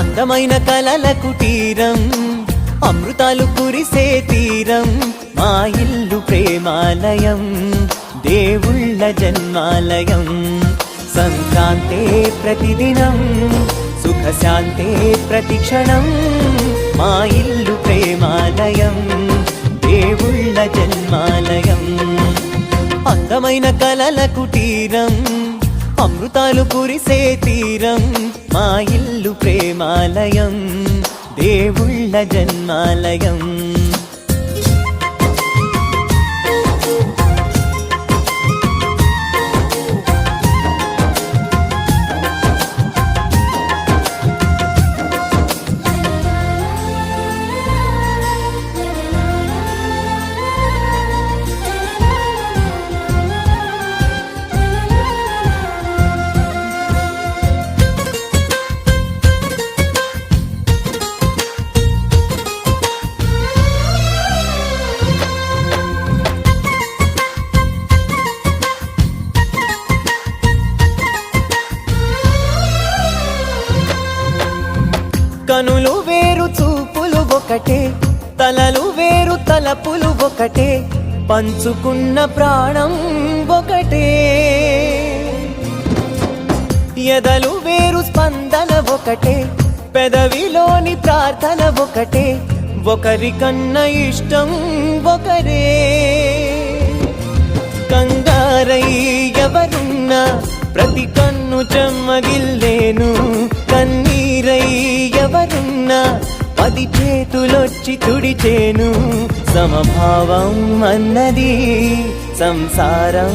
అందమైన కలల కుటీరం, అమృతాలు కురిసే తీరం, మా ఇల్లు ప్రేమాలయం, దేవుళ్ళ జన్మాలయం. సంక్రాంతే ప్రతిదినం, సుఖశాంతే ప్రతిక్షణం, మా ఇల్లు ప్రేమాలయం, దేవుళ్ళ జన్మాలయం. అందమైన కలల కుటీరం, అమృతాలు కురిసే తీరం, మా ఇల్లు ప్రేమాలయం, దేవుళ్ళ జన్మాలయం. కనులు వేరు చూపులు ఒకటే, తలలు వేరు తలపులు ఒకటే, పంచుకున్న ప్రాణం ఒకటే. ఎదలు వేరు స్పందన ఒకటే, పెదవిలోని ప్రార్థన ఒకటే, ఒకరికన్నా ఇష్టం ఒకరే. కంగారై ఎవరున్నా ప్రతి కన్ను చెమ్మగిల్లేను, కన్నీరై ఎవరున్నా 10 చేతులొచ్చి తుడిచేను. సమభావం అన్నది సంసారం.